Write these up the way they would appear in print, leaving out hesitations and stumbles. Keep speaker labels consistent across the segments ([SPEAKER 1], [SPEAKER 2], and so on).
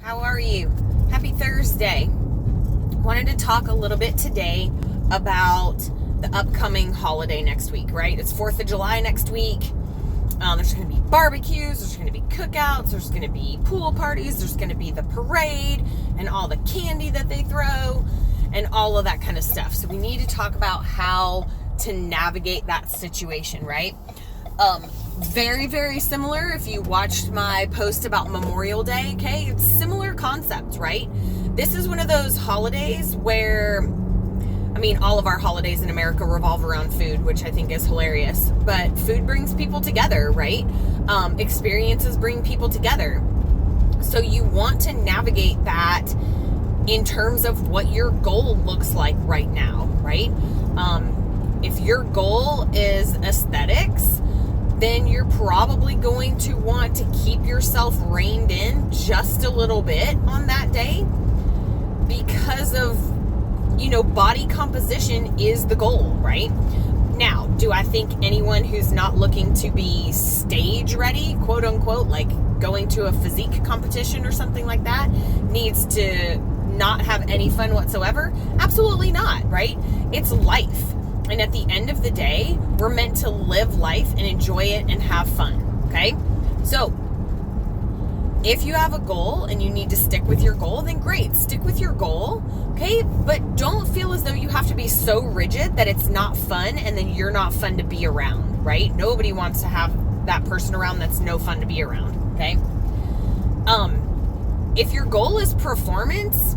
[SPEAKER 1] How are you? Happy Thursday. Wanted to talk a little bit today about the upcoming holiday next week, right? It's 4th of July next week. There's going to be barbecues, there's going to be cookouts, there's going to be pool parties, there's going to be the parade and all the candy that they throw and all of that kind of stuff. So we need to talk about how to navigate that situation, right? Very, very similar. If you watched my post about Memorial Day, okay, it's similar concept, right? This is one of those holidays where, all of our holidays in America revolve around food, which I think is hilarious, but food brings people together, right? Experiences bring people together. So you want to navigate that in terms of what your goal looks like right now, right? If your goal is aesthetics, then you're probably going to want to keep yourself reined in just a little bit on that day because of, body composition is the goal, right? Now, do I think anyone who's not looking to be stage ready, quote unquote, like going to a physique competition or something like that, needs to not have any fun whatsoever? Absolutely not, right? It's life. And at the end of the day, we're meant to live life and enjoy it and have fun, okay? So, if you have a goal and you need to stick with your goal, then great, stick with your goal, okay? But don't feel as though you have to be so rigid that it's not fun and then you're not fun to be around, right? Nobody wants to have that person around that's no fun to be around, okay? If your goal is performance,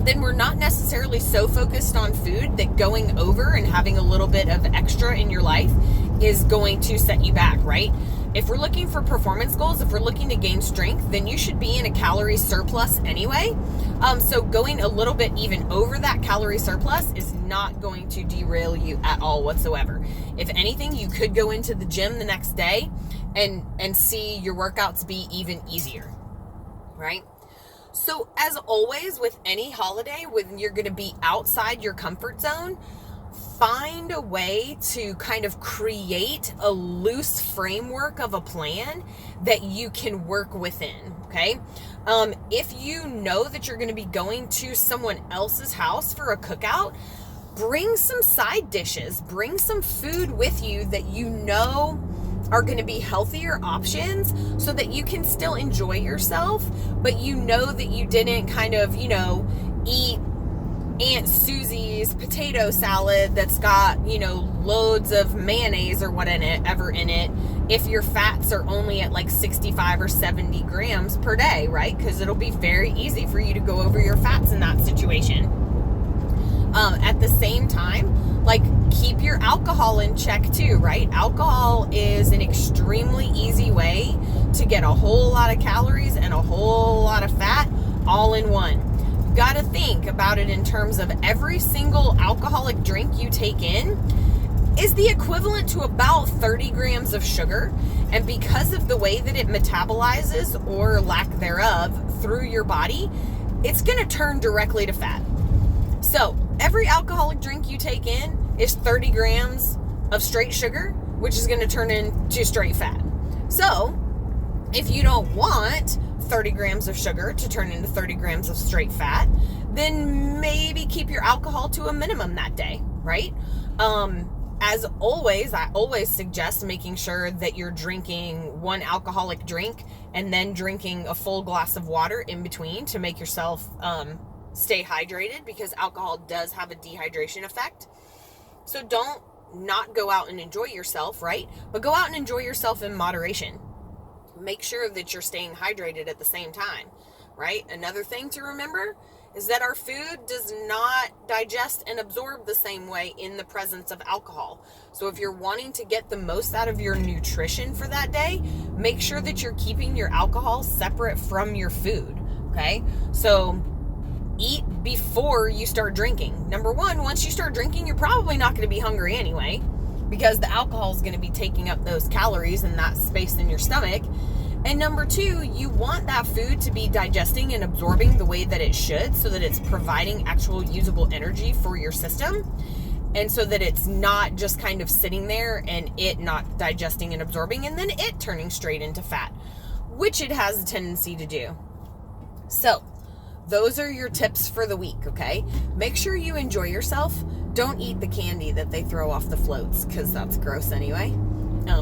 [SPEAKER 1] then we're not necessarily so focused on food that going over and having a little bit of extra in your life is going to set you back, right? If we're looking for performance goals, if we're looking to gain strength, then you should be in a calorie surplus anyway. So going a little bit even over that calorie surplus is not going to derail you at all whatsoever. If anything, you could go into the gym the next day and see your workouts be even easier, right? So as always with any holiday, when you're going to be outside your comfort zone, find a way to kind of create a loose framework of a plan that you can work within, okay? If you know that you're going to be going to someone else's house for a cookout, bring some side dishes, bring some food with you that you know are going to be healthier options so that you can still enjoy yourself, but you know that you didn't kind of, eat Aunt Susie's potato salad that's got, loads of mayonnaise or whatever in it if your fats are only at like 65 or 70 grams per day, right? Because it'll be very easy for you to go over your fats in that situation. At the same time, keep your alcohol in check too, right? Alcohol is an extremely easy way to get a whole lot of calories and a whole lot of fat all in one. You got to think about it in terms of every single alcoholic drink you take in is the equivalent to about 30 grams of sugar. And because of the way that it metabolizes or lack thereof through your body, it's going to turn directly to fat. So every alcoholic drink you take in is 30 grams of straight sugar, which is going to turn into straight fat. So if you don't want 30 grams of sugar to turn into 30 grams of straight fat, then maybe keep your alcohol to a minimum that day, right? As always, I always suggest making sure that you're drinking one alcoholic drink and then drinking a full glass of water in between to make yourself stay hydrated, because alcohol does have a dehydration effect. So don't not go out and enjoy yourself, right? But go out and enjoy yourself in moderation. Make sure that you're staying hydrated at the same time, right? Another thing to remember is that our food does not digest and absorb the same way in the presence of alcohol. So if you're wanting to get the most out of your nutrition for that day, make sure that you're keeping your alcohol separate from your food, okay? So eat before you start drinking. Number one, once you start drinking, you're probably not going to be hungry anyway, because the alcohol is going to be taking up those calories and that space in your stomach. And number two, you want that food to be digesting and absorbing the way that it should, so that it's providing actual usable energy for your system, and so that it's not just kind of sitting there and it not digesting and absorbing and then it turning straight into fat, which it has a tendency to do. So, those are your tips for the week, okay? Make sure you enjoy yourself. Don't eat the candy that they throw off the floats, because that's gross anyway.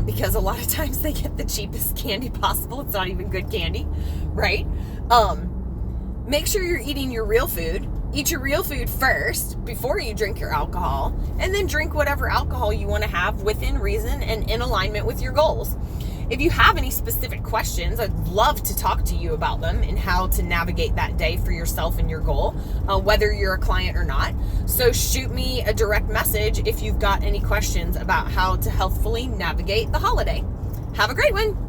[SPEAKER 1] Because a lot of times they get the cheapest candy possible. It's not even good candy, right? Make sure you're eating your real food. Eat your real food first before you drink your alcohol, and then drink whatever alcohol you want to have within reason and in alignment with your goals. If you have any specific questions, I'd love to talk to you about them and how to navigate that day for yourself and your goal, whether you're a client or not. So shoot me a direct message if you've got any questions about how to healthfully navigate the holiday. Have a great one.